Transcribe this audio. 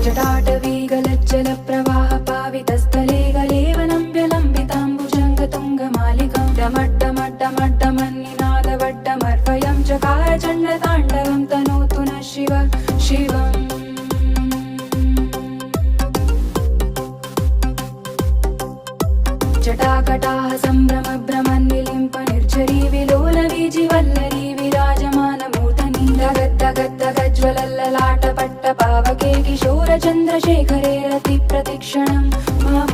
जटाटवीगलज्जलप्रवाह पावितस्थले गलेवनं व्यलम्बिताम्बुजङ्गतुङ्गमालिकं डमड्डमड्डमड्डमन्निनादवड्डमर्वयं चकार चण्डताण्डवं तनोतु नः शिव शिवम् जटाकटाः सम्भ्रमभ्रमन्निलिम्प निर्झरी विलोलवीजिवल्लरी विराजमानमूर्धनि धगद्धगद्धगज्ज्वलल्ललाटपट्टपावके किशोरचन्द्रशेखरे रतिप्रतिक्षणं मम